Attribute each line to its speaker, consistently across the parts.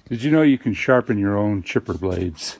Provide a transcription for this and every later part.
Speaker 1: Did you know you can sharpen your own chipper blades?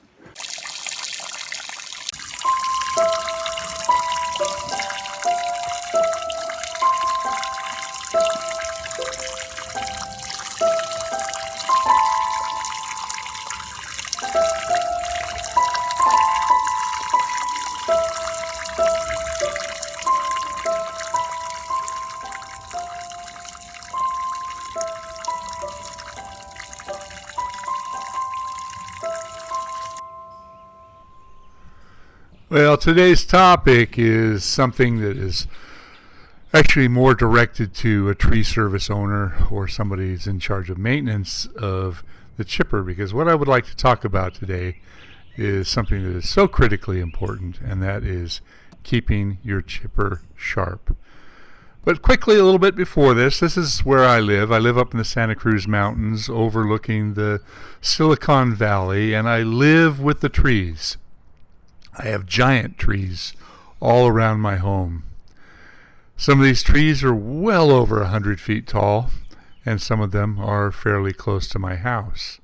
Speaker 1: Well, today's topic is something that is actually more directed to a tree service owner or somebody who's in charge of maintenance of the chipper, because what I would like to talk about today is something that is so critically important, and that is keeping your chipper sharp. But quickly, a little bit before this is where I live. I live up in the Santa Cruz Mountains overlooking the Silicon Valley, and I live with the trees. I have giant trees all around my home. Some of these trees are well over 100 feet tall, and some of them are fairly close to my house.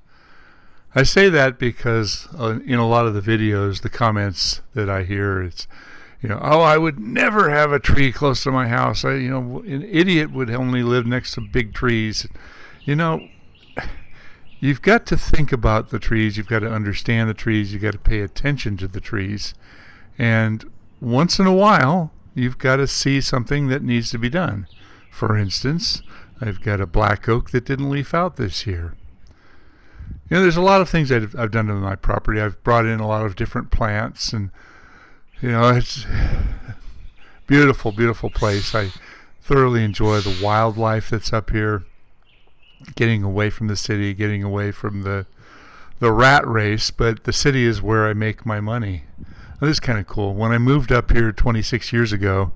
Speaker 1: I say that because in a lot of the videos, the comments that I hear, it's, oh, I would never have a tree close to my house. An idiot would only live next to big trees. You've got to think about the trees. You've got to understand the trees. You've got to pay attention to the trees. And once in a while, you've got to see something that needs to be done. For instance, I've got a black oak that didn't leaf out this year. There's a lot of things that I've done to my property. I've brought in a lot of different plants, and, it's a beautiful, beautiful place. I thoroughly enjoy the wildlife that's up here. Getting away from the city, getting away from the rat race, but the city is where I make my money. This is kind of cool. When I moved up here 26 years ago,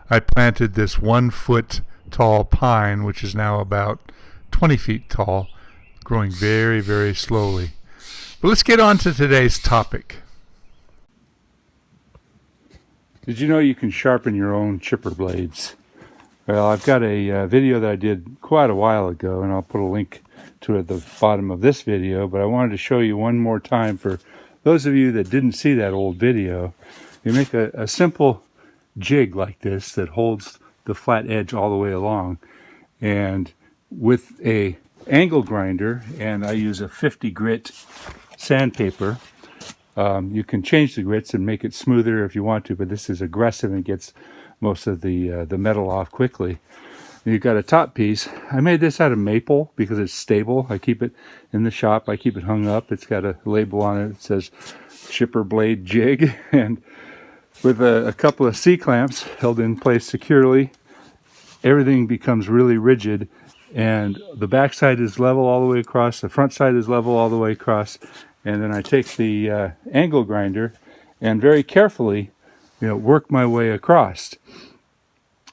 Speaker 1: I planted this 1 foot tall pine, which is now about 20 feet tall, growing very, very slowly. But let's get on to today's topic. Did you know you can sharpen your own chipper blades? Well, I've got a video that I did quite a while ago, and I'll put a link to it at the bottom of this video, but I wanted to show you one more time for those of you that didn't see that old video. You make a simple jig like this that holds the flat edge all the way along, and with a angle grinder, and I use a 50 grit sandpaper. You can change the grits and make it smoother if you want to, but this is aggressive and gets most of the metal off quickly. You've got a top piece. I made this out of maple because it's stable. I keep it in the shop. I keep it hung up. It's got a label on it that says chipper blade jig, and with a couple of C-clamps held in place securely, everything becomes really rigid, and the back side is level all the way across, the front side is level all the way across, and then I take the angle grinder and very carefully work my way across.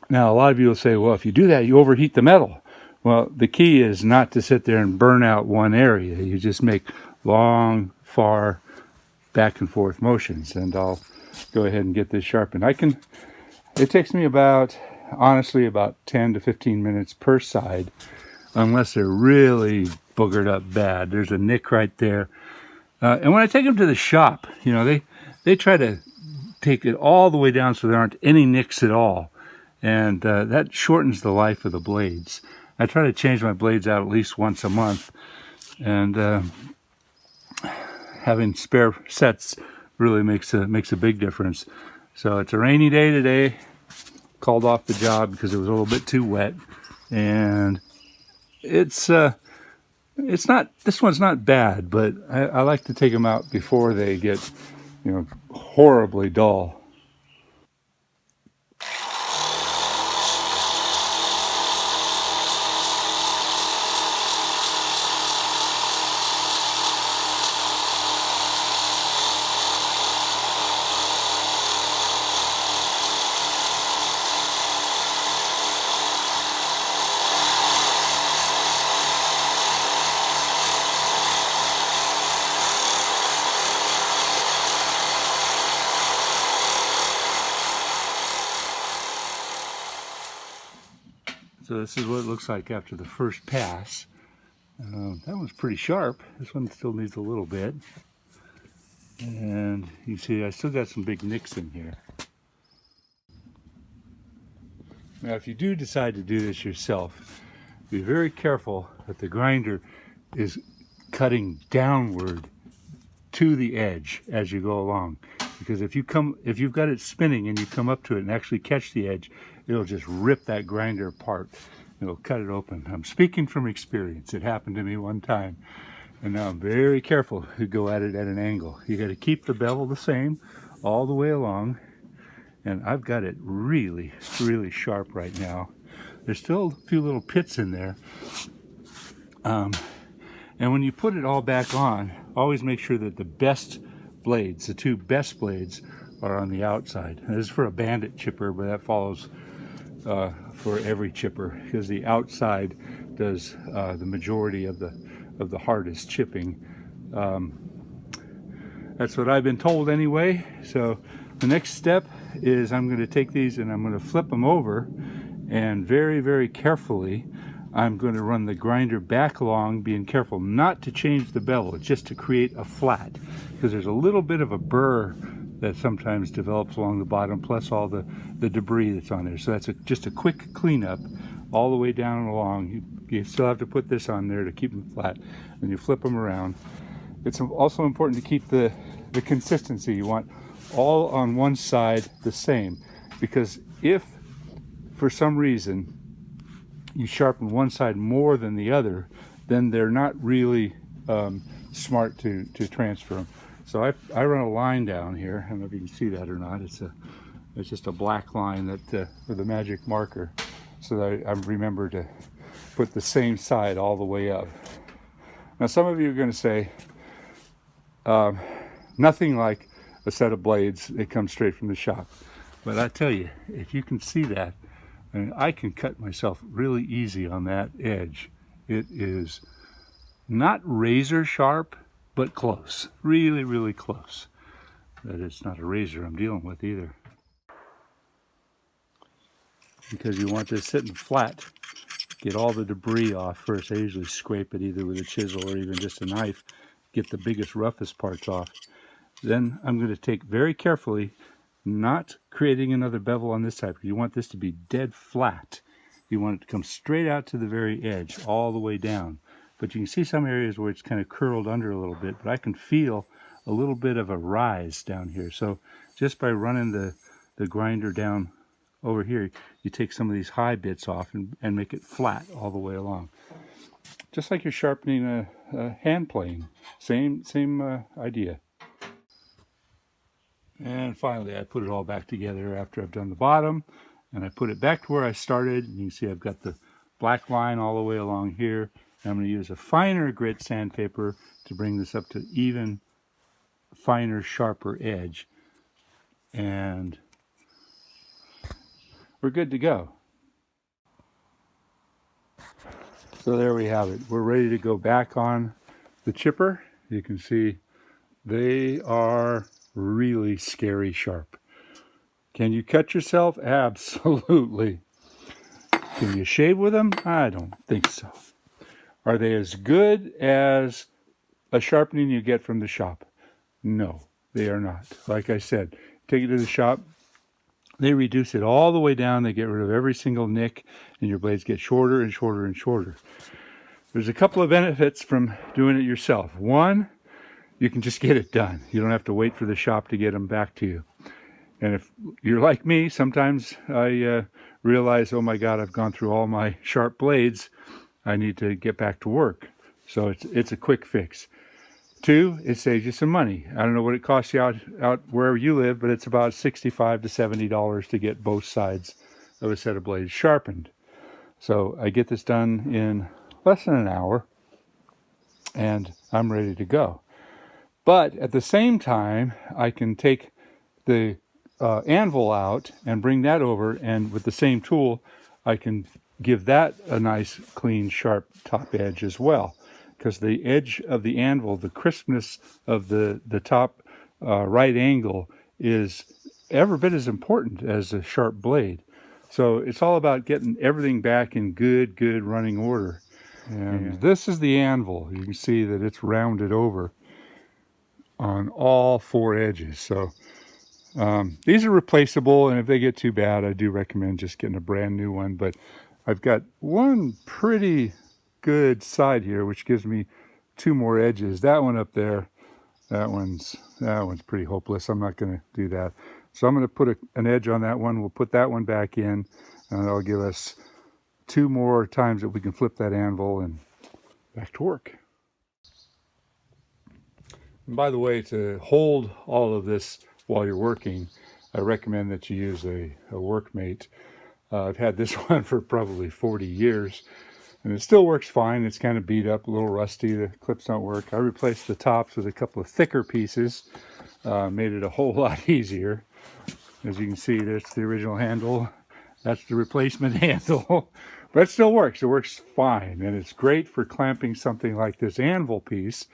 Speaker 1: Now, a lot of you will say, well, if you do that, you overheat the metal. Well, the key is not to sit there and burn out one area. You just make long, far, back and forth motions, and I'll go ahead and get this sharpened. It takes me honestly, about 10 to 15 minutes per side, unless they're really boogered up bad. There's a nick right there. And when I take them to the shop, they try to take it all the way down so there aren't any nicks at all, and that shortens the life of the blades. I try to change my blades out at least once a month, and having spare sets really makes a big difference. So it's a rainy day today. Called off the job because it was a little bit too wet, and it's not, this one's not bad, but I like to take them out before they get horribly dull. So this is what it looks like after the first pass. That one's pretty sharp. This one still needs a little bit. And you see I still got some big nicks in here. Now if you do decide to do this yourself, be very careful that the grinder is cutting downward to the edge as you go along. Because if you've got it spinning and you come up to it and actually catch the edge, it'll just rip that grinder apart. It'll cut it open. I'm speaking from experience. It happened to me one time. And now I'm very careful to go at it at an angle. You got to keep the bevel the same all the way along. And I've got it really, really sharp right now. There's still a few little pits in there. And when you put it all back on, always make sure that the best blades, the two best blades, are on the outside. And this is for a bandit chipper, but that follows for every chipper, because the outside does the majority of the hardest chipping. That's what I've been told anyway. So the next step is I'm going to take these and I'm going to flip them over, and very, very carefully I'm going to run the grinder back along, being careful not to change the bevel, just to create a flat, because there's a little bit of a burr that sometimes develops along the bottom, plus all the debris that's on there. So that's just a quick cleanup all the way down and along. You still have to put this on there to keep them flat, and you flip them around. It's also important to keep the consistency. You want all on one side the same, because if for some reason you sharpen one side more than the other, then they're not really smart to transfer them. So I run a line down here. I don't know if you can see that or not. It's just a black line that with a magic marker, so that I remember to put the same side all the way up. Now some of you are going to say, nothing like a set of blades that come straight from the shop. But I tell you, if you can see that, I mean, I can cut myself really easy on that edge. It is not razor sharp, but close. Really, really close. But it's not a razor I'm dealing with either. Because you want this sitting flat. Get all the debris off first. I usually scrape it either with a chisel or even just a knife. Get the biggest, roughest parts off. Then I'm going to take very carefully, not creating another bevel on this side, because you want this to be dead flat. You want it to come straight out to the very edge, all the way down. But you can see some areas where it's kind of curled under a little bit, but I can feel a little bit of a rise down here. So just by running the grinder down over here, you take some of these high bits off and make it flat all the way along. Just like you're sharpening a hand plane. Same idea. And finally, I put it all back together after I've done the bottom, and I put it back to where I started. And you can see I've got the black line all the way along here. And I'm going to use a finer grit sandpaper to bring this up to even finer, sharper edge. And we're good to go. So there we have it. We're ready to go back on the chipper. You can see they are really scary sharp. Can you cut yourself? Absolutely. Can you shave with them? I don't think so. Are they as good as a sharpening you get from the shop? No, they are not. Like I said, take it to the shop, they reduce it all the way down, they get rid of every single nick, and your blades get shorter and shorter and shorter. There's a couple of benefits from doing it yourself. One, you can just get it done. You don't have to wait for the shop to get them back to you. And if you're like me, sometimes I realize, oh my God, I've gone through all my sharp blades. I need to get back to work. So it's a quick fix. Two, it saves you some money. I don't know what it costs you out wherever you live, but it's about $65 to $70 to get both sides of a set of blades sharpened. So I get this done in less than an hour, and I'm ready to go. But at the same time, I can take the anvil out and bring that over, and with the same tool, I can give that a nice, clean, sharp top edge as well. Because the edge of the anvil, the crispness of the top right angle is every bit as important as a sharp blade. So it's all about getting everything back in good running order. And this is the anvil. You can see that it's rounded over on all 4 edges. So these are replaceable, and if they get too bad, I do recommend just getting a brand new one. But I've got one pretty good side here, which gives me 2 more edges. That one up there, that one's pretty hopeless. I'm not going to do that. So I'm going to put an edge on that one. We'll put that one back in, and that'll give us 2 more times that we can flip that anvil and back to work. And by the way, to hold all of this while you're working, I recommend that you use a workmate. I've had this one for probably 40 years, and it still works fine. It's kind of beat up, a little rusty. The clips don't work. I replaced the tops with a couple of thicker pieces, made it a whole lot easier. As you can see, that's the original handle. That's the replacement handle. But it still works. It works fine, and it's great for clamping something like this anvil piece,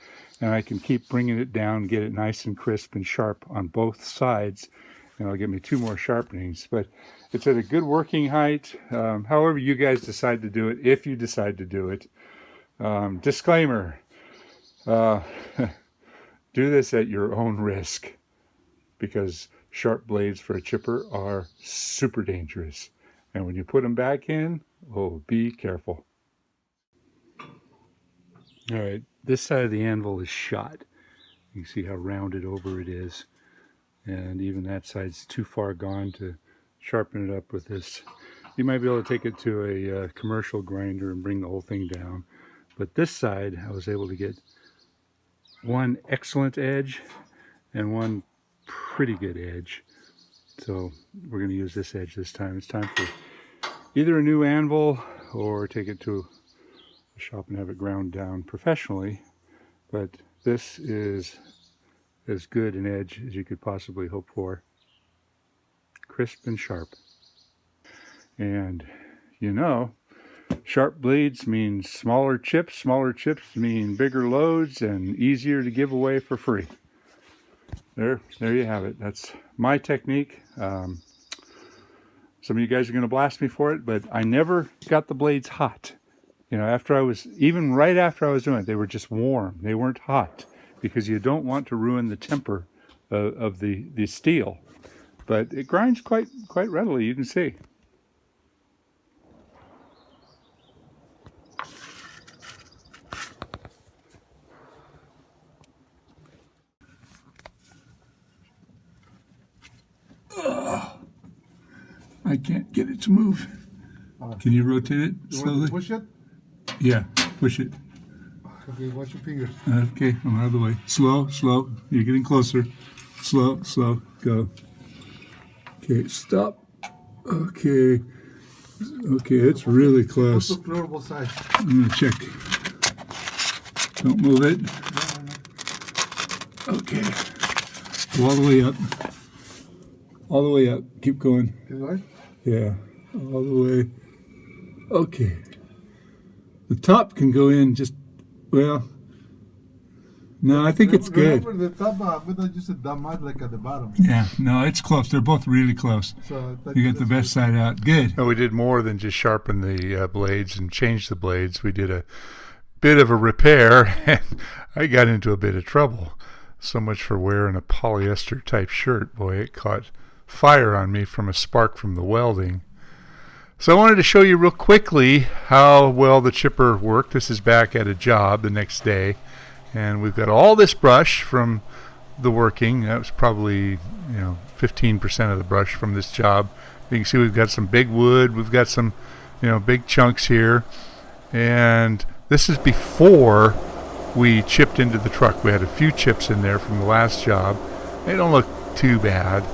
Speaker 1: and I can keep bringing it down, get it nice and crisp and sharp on both sides, and it'll give me 2 more sharpenings. But it's at a good working height, however you guys decide to do it, if you decide to do it. Disclaimer, do this at your own risk, because sharp blades for a chipper are super dangerous. And when you put them back in, oh, be careful. All right, this side of the anvil is shot. You can see how rounded over it is. And even that side's too far gone to sharpen it up with this. You might be able to take it to a commercial grinder and bring the whole thing down. But this side, I was able to get one excellent edge and one pretty good edge. So we're going to use this edge this time. It's time for either a new anvil or take it to a shop and have it ground down professionally. But this is as good an edge as you could possibly hope for. Crisp and sharp. And you know, sharp blades mean smaller chips. Smaller chips mean bigger loads and easier to give away for free. There you have it. That's my technique. Some of you guys are going to blast me for it, but I never got the blades hot. You know, even right after I was doing it, they were just warm. They weren't hot, because you don't want to ruin the temper of the steel. But it grinds quite readily, you can see. I can't get it to move. Can you rotate it slowly?
Speaker 2: Push it?
Speaker 1: Yeah, push it.
Speaker 2: Okay, watch your fingers.
Speaker 1: Okay, I'm out of the way. Slow, slow. You're getting closer. Slow, slow. Go. Okay, stop. Okay. Okay, it's really close.
Speaker 2: Put the floor both sides.
Speaker 1: I'm going to check. Don't move it. Okay. Go all the way up. All the way up. Keep going.
Speaker 2: Keep going?
Speaker 1: Yeah, all the way. Okay. The top can go in just, well, no, I think it's good.
Speaker 2: Remember the top, we don't use it that much like at the bottom.
Speaker 1: Yeah, no, it's close. They're both really close.
Speaker 2: So
Speaker 1: You got the best side out. Good. No, we did more than just sharpen the blades and change the blades. We did a bit of a repair, and I got into a bit of trouble. So much for wearing a polyester type shirt. Boy, it caught fire on me from a spark from the welding. So I wanted to show you real quickly how well the chipper worked. This is back at a job the next day, and we've got all this brush from the working. That was probably 15% of the brush from this job. You can see we've got some big wood, we've got some big chunks here, and this is before we chipped into the truck. We had a few chips in there from the last job. They don't look too bad.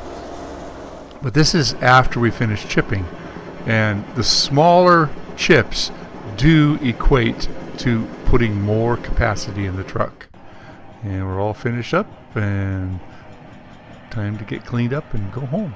Speaker 1: But this is after we finished chipping, and the smaller chips do equate to putting more capacity in the truck. And we're all finished up, and time to get cleaned up and go home.